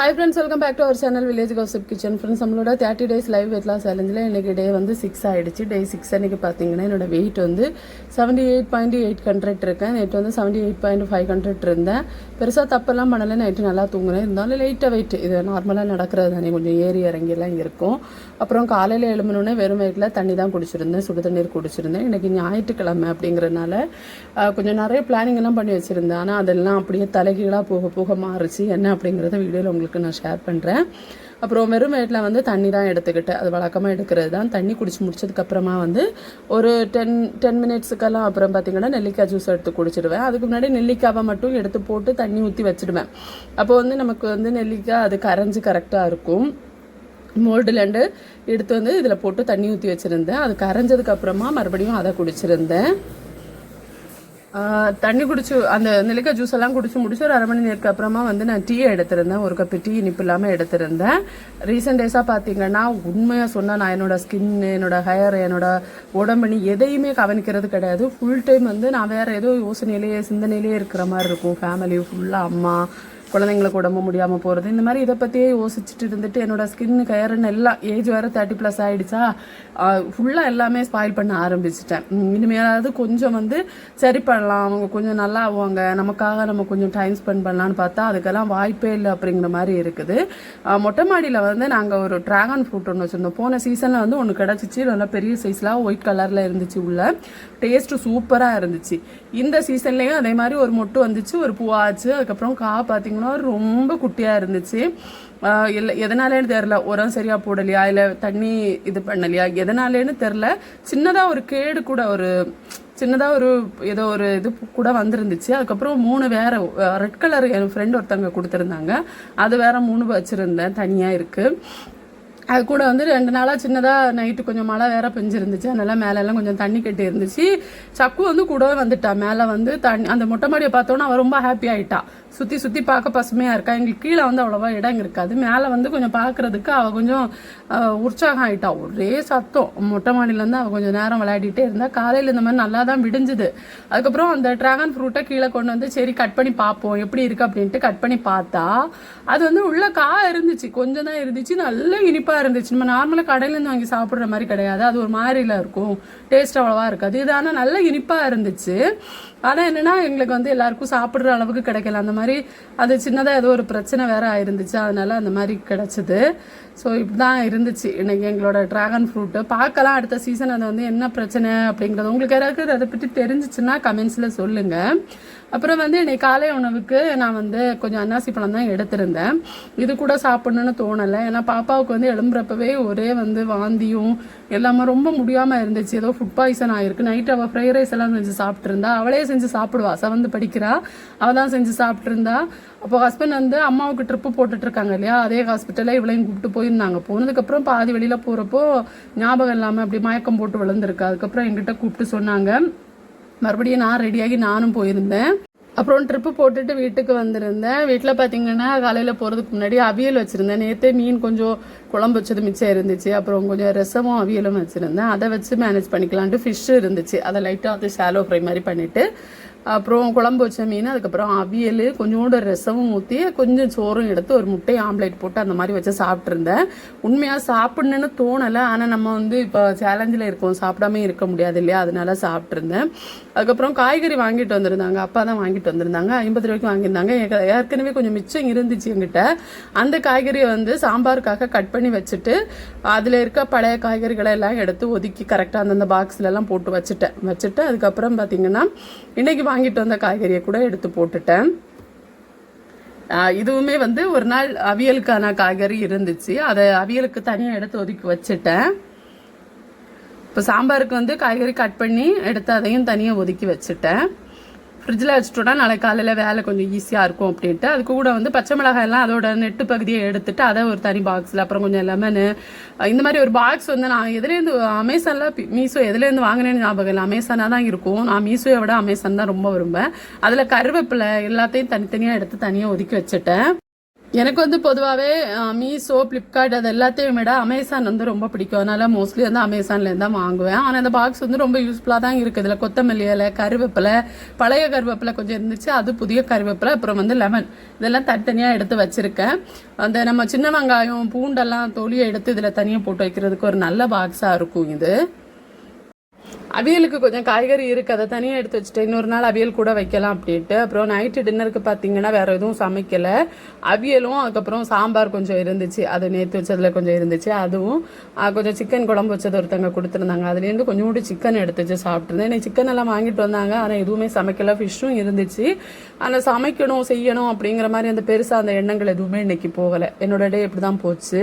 Hi friends, welcome back to our channel village gossip kitchen. Friends, நம்மளோட 30 days live weight loss சேலஞ்சில் இன்றைக்கி day வந்து 6 ஆகிடுச்சு. டே 6 அன்றைக்கி பார்த்தீங்கன்னா என்னோட வெயிட் வந்து 78.800 இருக்கேன். நேற்று வந்து 78.500 இருந்தேன். பெருசாக தப்பெல்லாம் பண்ணலை. நைட்டு நல்லா தூங்குனேன். இருந்தாலும் லைட்டாக வெயிட் இது நார்மலாக நடக்கிறது தானே, கொஞ்சம் ஏறி இறங்கியெல்லாம் இருக்கும். அப்புறம் காலையில் எழுமணுன்னே வெறும் வயிற்றில் தண்ணி தான் குடிச்சிருந்தேன், சுடு தண்ணீர் குடிச்சிருந்தேன். இன்றைக்கி ஞாயிற்றுக்கிழமை அப்படிங்கிறதுனால கொஞ்சம் நிறைய பிளானிங் எல்லாம் பண்ணி வச்சுருந்தேன். ஆனால் அதெல்லாம் அப்படியே தலைகீழாக போக போக மாறுச்சு. என்ன அப்படிங்கிறத வீடியோவில் உங்களுக்கு நான் ஷேர் பண்ணுறேன். அப்புறம் வெறும் வயிற்றில் வந்து தண்ணி தான் எடுத்துக்கிட்டேன். அது வழக்கமாக எடுக்கிறது தான். தண்ணி குடிச்சு முடிச்சதுக்கப்புறமா வந்து ஒரு 10 மினிட்ஸுக்கெல்லாம் அப்புறம் பார்த்திங்கன்னா நெல்லிக்காய் ஜூஸ் எடுத்து குடிச்சிடுவேன். அதுக்கு முன்னாடி நெல்லிக்காவை மட்டும் எடுத்து போட்டு தண்ணி ஊற்றி வச்சுடுவேன். அப்போ வந்து நமக்கு வந்து நெல்லிக்காய் அது கரைஞ்சி கரெக்டாக இருக்கும். மோல்டுலேருந்து எடுத்து வந்து இதில் போட்டு தண்ணி ஊற்றி வச்சுருந்தேன். அது கரைஞ்சதுக்கப்புறமா மறுபடியும் அதை குடிச்சிருந்தேன். தண்ணி குடிச்சு அந்த நெல்லிக்காய் ஜூஸ் எல்லாம் குடிச்சு முடிச்சு ஒரு 1/2 மணி நேரத்துக்கு அப்புறமா வந்து நான் டீ எடுத்திருந்தேன். ஒரு கப்பு டீ இனிப்பு இல்லாமல் எடுத்திருந்தேன். ரீசெண்ட் டேஸாக பார்த்தீங்கன்னா உண்மையாக சொன்னால் நான் என்னோட ஸ்கின், என்னோட ஹேர், என்னோட உடம்பு எதையுமே கவனிக்கிறது கிடையாது. ஃபுல் டைம் வந்து நான் வேறு ஏதோ யோசனையிலேயே சிந்தனையிலேயே இருக்கிற மாதிரி இருக்கும். ஃபேமிலி ஃபுல்லாக, அம்மா, குழந்தைங்களுக்கு உடம்பு முடியாமல் போகிறது, இந்த மாதிரி இதை பற்றியே யோசிச்சுட்டு இருந்துட்டு என்னோட ஸ்கின் ஹேர்னு எல்லாம் ஏஜ் வேறு 30+ ஆகிடுச்சா, ஃபுல்லாக எல்லாமே ஸ்பாயில் பண்ண ஆரம்பிச்சிட்டேன். இனிமேலாவது கொஞ்சம் வந்து சரி பண்ணலாம், அவங்க கொஞ்சம் நல்லா ஆவாங்க, நமக்காக நம்ம கொஞ்சம் டைம் ஸ்பெண்ட் பண்ணலான்னு பார்த்தா அதுக்கெல்லாம் வாய்ப்பே இல்லை அப்படிங்கிற மாதிரி இருக்குது. மொட்டை மாடியில் வந்து நாங்கள் ஒரு ட்ராகன் ஃப்ரூட் ஒன்று வச்சுருந்தோம். போன சீசனில் வந்து ஒன்று கிடச்சிச்சு. நல்லா பெரிய சைஸில் ஒயிட் கலரில் இருந்துச்சு. உள்ள டேஸ்ட்டு சூப்பராக இருந்துச்சு. இந்த சீசன்லேயும் அதே மாதிரி ஒரு மொட்டு வந்துச்சு, ஒரு பூவாச்சு. அதுக்கப்புறம் பார்த்தீங்கன்னா ரொம்ப குட்டியாக இருந்துச்சு. இல்லை எதனாலேன்னு தெரில, உரம் சரியாக போடலையா இல்லை தண்ணி இது பண்ணலையா, எதனாலேன்னு தெரில. சின்னதாக ஒரு கேடு கூட, ஒரு சின்னதாக ஒரு ஏதோ ஒரு இது கூட வந்துருந்துச்சு. அதுக்கப்புறம் 3 வேறு ரெட் கலர் என் ஃப்ரெண்ட் ஒருத்தவங்க கொடுத்துருந்தாங்க. அது வேறு 3 வச்சுருந்தேன், தனியாக இருக்குது. அது கூட வந்து 2 நாளாக சின்னதாக நைட்டு கொஞ்சம் மழை வேற பெஞ்சிருந்துச்சு. அதனால் மேலெல்லாம் கொஞ்சம் தண்ணி கட்டி இருந்துச்சு. சக்கு வந்து கூடவே வந்துட்டா. மேலே வந்து தண்ணி அந்த மொட்டை மாடியை பார்த்தோன்னா அவள் ரொம்ப ஹாப்பி ஆகிட்டா. சுற்றி சுற்றி பார்க்க பசுமையாக இருக்கா. எங்களுக்கு கீழே வந்து அவ்வளோவா இடம் இருக்காது. மேலே வந்து கொஞ்சம் பார்க்குறதுக்கு அவள் கொஞ்சம் உற்சாகம் ஆகிட்டா. ஒரே சத்தம். மொட்டை மாடியிலேருந்து அவள் கொஞ்சம் நேரம் விளையாடிட்டே இருந்தா. காலையில் இந்த மாதிரி நல்லா தான் விடிஞ்சுது. அதுக்கப்புறம் அந்த ட்ராகன் ஃப்ரூட்டை கீழே கொண்டு வந்து சரி கட் பண்ணி பார்ப்போம் எப்படி இருக்குது அப்படின்ட்டு கட் பண்ணி பார்த்தா அது வந்து உள்ள காய் இருந்துச்சு. கொஞ்சம் தான் இருந்துச்சு. நல்ல இனிப்பாக இருந்துச்சு. நம்ம நார்மலாக கடையிலேருந்து வாங்கி சாப்பிட்ற மாதிரி கிடையாது. அது ஒரு மாதிரில இருக்கும், டேஸ்ட் அவ்வளோவா இருக்காது. இது ஆனால் நல்ல இனிப்பாக இருந்துச்சு. ஆனால் என்னென்னா எங்களுக்கு வந்து எல்லாருக்கும் சாப்பிட்ற அளவுக்கு கிடைக்கல. அந்த மாதிரி அது சின்னதாக ஏதோ ஒரு பிரச்சனை வேறு ஆயிருந்துச்சு. அதனால அந்த மாதிரி கிடச்சிது. ஸோ இப்படி தான் இருந்துச்சு இன்றைக்கி எங்களோட ட்ராகன் ஃப்ரூட்டு. பார்க்கலாம் அடுத்த சீசன் அது வந்து என்ன பிரச்சனை அப்படிங்கிறது. உங்களுக்கு யாராவது அதை பற்றி தெரிஞ்சிச்சுன்னா கமெண்ட்ஸில் சொல்லுங்கள். அப்புறம் வந்து இன்றைக்கி காலை உணவுக்கு நான் வந்து கொஞ்சம் அன்னாசி பழம் தான் எடுத்திருந்தேன். இது கூட சாப்பிட்ணுன்னு தோணலை. ஏன்னா பாப்பாவுக்கு வந்து எழும்புறப்பவே ஒரே வந்து வாந்தியும் எல்லாமே ரொம்ப முடியாமல் இருந்துச்சு. ஏதோ ஃபுட் பாய்சன் ஆகிருக்கு. நைட்டு அவள் ஃப்ரைட் ரைஸ் எல்லாம் செஞ்சு சாப்பிட்ருந்தா. அவளே செஞ்சு சாப்பிடுவா. 7th படிக்கிறா. அவள் தான் செஞ்சு சாப்பிட்ருந்தா. அப்போ ஹஸ்பண்ட் வந்து அம்மாவுக்கு ட்ரிப்பு போட்டுட்ருக்காங்க இல்லையா, அதே ஹாஸ்பிட்டலில் இவளையும் கூப்பிட்டு போயிருந்தாங்க. போனதுக்கப்புறம் பாதி வெளியில் போகிறப்போ ஞாபகம் இல்லாமல் அப்படி மயக்கம் போட்டு விழுந்திருக்கு. அதுக்கப்புறம் எங்கிட்ட கூப்பிட்டு சொன்னாங்க. மறுபடியும் நான் ரெடியாகி நானும் போயிருந்தேன். அப்புறம் ட்ரிப்பு போட்டுட்டு வீட்டுக்கு வந்திருந்தேன். வீட்டில் பார்த்தீங்கன்னா காலையில் போகிறதுக்கு முன்னாடி அவியல் வச்சுருந்தேன். நேற்றே மீன் கொஞ்சம் குழம்பு வச்சது மிச்சம் இருந்துச்சு. அப்புறம் கொஞ்சம் ரசமும் அவியலும் வச்சுருந்தேன். அதை வச்சு மேனேஜ் பண்ணிக்கலான்ட்டு ஃபிஷ்ஷு இருந்துச்சு. அதை லைட்டாக வந்து ஷாலோ ஃப்ரை மாதிரி பண்ணிவிட்டு அப்புறம் குழம்பு வச்ச மீன், அதுக்கப்புறம் அவியல், கொஞ்சோண்டு ரசமும் ஊற்றி கொஞ்சம் சோறும் எடுத்து ஒரு முட்டை ஆம்லேட் போட்டு அந்த மாதிரி வச்சு சாப்பிட்ருந்தேன். உண்மையாக சாப்பிட்ணுன்னு தோணலை. ஆனால் நம்ம வந்து இப்போ சேலஞ்சில் இருக்கோம், சாப்பிடாம இருக்க முடியாது இல்லையா, அதனால சாப்பிட்ருந்தேன். அதுக்கப்புறம் காய்கறி வாங்கிட்டு வந்திருந்தாங்க. அப்பா தான் வாங்கிட்டு வந்திருந்தாங்க. 50 ரூபாய்க்கு வாங்கியிருந்தாங்க. ஏற்கனவே கொஞ்சம் மிச்சம் இருந்துச்சு என்கிட்ட. அந்த காய்கறியை வந்து சாம்பாருக்காக கட் பண்ணி வச்சுட்டு அதில் இருக்க பழைய காய்கறிகளை எல்லாம் எடுத்து ஒதுக்கி கரெக்டாக அந்தந்த பாக்ஸ்லலாம் போட்டு வச்சுட்டு அதுக்கப்புறம் பார்த்தீங்கன்னா இன்றைக்கி வாங்கிட்டு வந்த காய்கறியை கூட எடுத்து போட்டுட்டேன். இதுவுமே வந்து ஒரு நாள் அவியலுக்கான காய்கறி இருந்துச்சு. அதை அவியலுக்கு தனியாக எடுத்து ஒதுக்கி வச்சுட்டேன். இப்போ சாம்பாருக்கு வந்து காய்கறி கட் பண்ணி எடுத்து அதையும் தனியாக ஒதுக்கி வச்சுட்டேன். ஃப்ரிட்ஜில் வச்சுட்டோன்னா நாளைக்கு காலையில் வேலை கொஞ்சம் ஈஸியாக இருக்கும் அப்படின்ட்டு. அதுக்கு கூட வந்து பச்சை மிளகாயெல்லாம் அதோட நெட்டு பகுதியை எடுத்துட்டு அதை ஒரு தனி பாக்ஸில், அப்புறம் கொஞ்சம் லெமனு, இந்த மாதிரி ஒரு பாக்ஸ் வந்து நான் எதுலேருந்து அமேசானில் மீஷோ எதுலேருந்து வாங்கினேன்னு ஞாபகம் இல்லை. அமேசானாக தான் இருக்கும். நான் மீஷோவை விட அமேசான் தான் ரொம்ப விரும்புவேன். அதில் கருவேப்பிலை எல்லாத்தையும் தனித்தனியாக எடுத்து தனியாக ஒதுக்கி வச்சுட்டேன். எனக்கு வந்து பொதுவாகவே மீஷோ ஃப்ளிப்கார்ட் அது எல்லாத்தையும் விட அமேசான் வந்து ரொம்ப பிடிக்கும். அதனால மோஸ்ட்லி வந்து அமேசான்லேருந்து தான் வாங்குவேன். ஆனால் இந்த பாக்ஸ் வந்து ரொம்ப யூஸ்ஃபுல்லாக தான் இருக்குது. இதில் கொத்தமல்லி இலை, கருவேப்பிலை, பழைய கருவேப்பிலை கொஞ்சம் இருந்துச்சு, அது புதிய கருவேப்பிலை, அப்புறம் வந்து லெமன், இதெல்லாம் தனித்தனியாக எடுத்து வச்சுருக்கேன். அந்த நம்ம சின்ன வெங்காயம் பூண்டெல்லாம் தொலியை எடுத்து இதில் தனியாக போட்டு வைக்கிறதுக்கு ஒரு நல்ல பாக்ஸாக இருக்கும் இது. அவியலுக்கு கொஞ்சம் காய்கறி இருக்குது, அதை தனியாக எடுத்து வச்சுட்டு இன்னொரு நாள் அவியல் கூட வைக்கலாம் அப்படின்ட்டு. அப்புறம் நைட்டு டின்னருக்கு பார்த்தீங்கன்னா வேறு எதுவும் சமைக்கலை. அவியலும் அதுக்கப்புறம் சாம்பார் கொஞ்சம் இருந்துச்சு, அது நேற்று வச்சதில் கொஞ்சம் இருந்துச்சு. அதுவும் கொஞ்சம் சிக்கன் குழம்பு வச்சது ஒருத்தங்க கொடுத்துருந்தாங்க, அதுலேருந்து கொஞ்சோண்டு சிக்கன் எடுத்து வச்சு சாப்பிட்ருந்தேன். இன்னைக்கு சிக்கன் எல்லாம் வாங்கிட்டு வந்தாங்க, ஆனால் எதுவுமே சமைக்கலை. ஃபிஷ்ஷும் இருந்துச்சு, ஆனால் சமைக்கணும் செய்யணும் அப்படிங்கிற மாதிரி அந்த பெருசாக அந்த எண்ணங்கள் எதுவுமே இன்னைக்கு போகலை. என்னோட டே இப்படி தான் போச்சு.